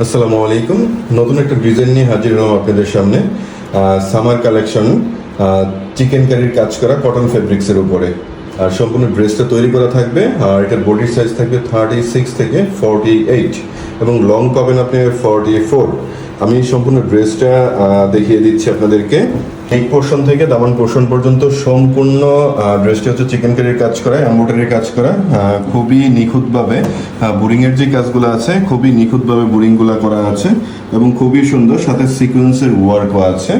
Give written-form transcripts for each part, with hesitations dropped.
আসসালামু আলাইকুম। নতুন একটা ডিজাইন নিয়ে হাজির হলাম আপনাদের সামনে। সামার কালেকশন, চিকেন কারির কাজ করা কটন ফেব্রিক্সের উপরে। আর সম্পূর্ণ ড্রেসটা তৈরি করা থাকবে। আর এটার বডির সাইজ থাকবে 36 থেকে 48 এবং লং পাবেন আপনি 44। আমি সম্পূর্ণ ড্রেসটা দেখিয়ে দিচ্ছি আপনাদেরকে। এই পোর্শন থেকে দামান পোর্শন পর্যন্ত সম্পূর্ণ ড্রেসটি হচ্ছে চিকেন কারির কাজ করা, এমব্রয়ডারির কাজ করা। খুবই নিখুঁতভাবে বোরিংয়ের যে কাজগুলো আছে খুবই নিখুঁতভাবে বোরিংগুলো করা আছে এবং খুবই সুন্দর, সাথে সিকোয়েন্সের ওয়ার্কও আছে।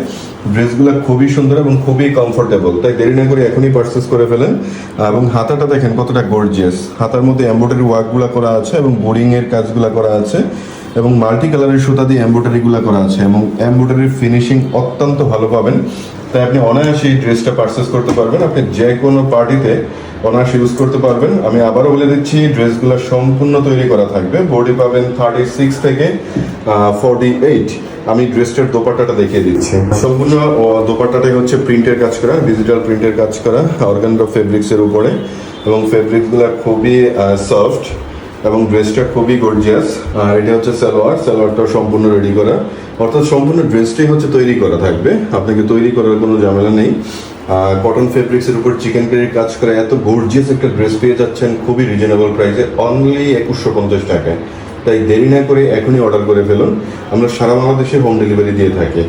ড্রেসগুলো খুবই সুন্দর এবং খুবই কমফোর্টেবল, তাই দেরি না করে এখনই পারচেস করে ফেলেন। এবং হাতাটা দেখেন কতটা গর্জিয়াস, হাতার মধ্যে এমব্রয়ডারি ওয়ার্কগুলো করা আছে এবং বোরিংয়ের কাজগুলো করা আছে এবং মাল্টি কালারের সুতা দিয়ে এমব্রয়ডারিগুলো করা আছে এবং এমব্রয়ডারির ফিনিশিং অত্যন্ত ভালো পাবেন। তাই আপনি অনায়াসে এই ড্রেসটা পারচেস করতে পারবেন, আপনি যে কোনো পার্টিতে অনায়াসে ইউজ করতে পারবেন। আমি আবারও বলে দিচ্ছি, ড্রেসগুলো সম্পূর্ণ তৈরি করা থাকবে। বডি পাবেন 36 থেকে 48। আমি ড্রেসটার দোপাট্টাটা দেখিয়ে দিচ্ছি। সম্পূর্ণ দোপাট্টাটাই হচ্ছে প্রিন্টের কাজ করা, ডিজিটাল প্রিন্টের কাজ করা অর্গানজা ফেব্রিক্সের উপরে এবং ফেব্রিক্সগুলো খুবই সফট এবং ড্রেসটা খুবই গর্জিয়াস। আর এটা হচ্ছে সালোয়ারটা সম্পূর্ণ রেডি করা, অর্থাৎ সম্পূর্ণ ড্রেসটাই হচ্ছে তৈরি করা থাকবে, আপনাকে তৈরি করার কোনো ঝামেলা নেই। কটন ফেব্রিক্সের উপর চিকেন কারির কাজ করে এত গর্জিয়াস একটা ড্রেস পেয়ে যাচ্ছেন খুবই রিজনেবল প্রাইসে, অনলি 2150 টাকায়। তাই দেরি না করে এখনই অর্ডার করে ফেলুন। আমরা সারা বাংলাদেশে হোম ডেলিভারি দিয়ে থাকি।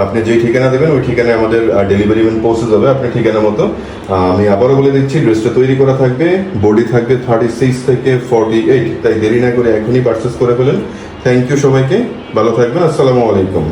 আপনি যেই ঠিকানা দেবেন ওই ঠিকানায় আমাদের ডেলিভারি ম্যান পৌঁছে যাবে আপনার ঠিকানা মতো। আমি আবারও বলে দিচ্ছি, ড্রেসটা তৈরি করা থাকবে, বডি থাকবে 36 থেকে 48। তাই দেরি না করে এখনই পারচেস করে ফেলেন। থ্যাংক ইউ সবাইকে, ভালো থাকবেন। আসসালামু আলাইকুম।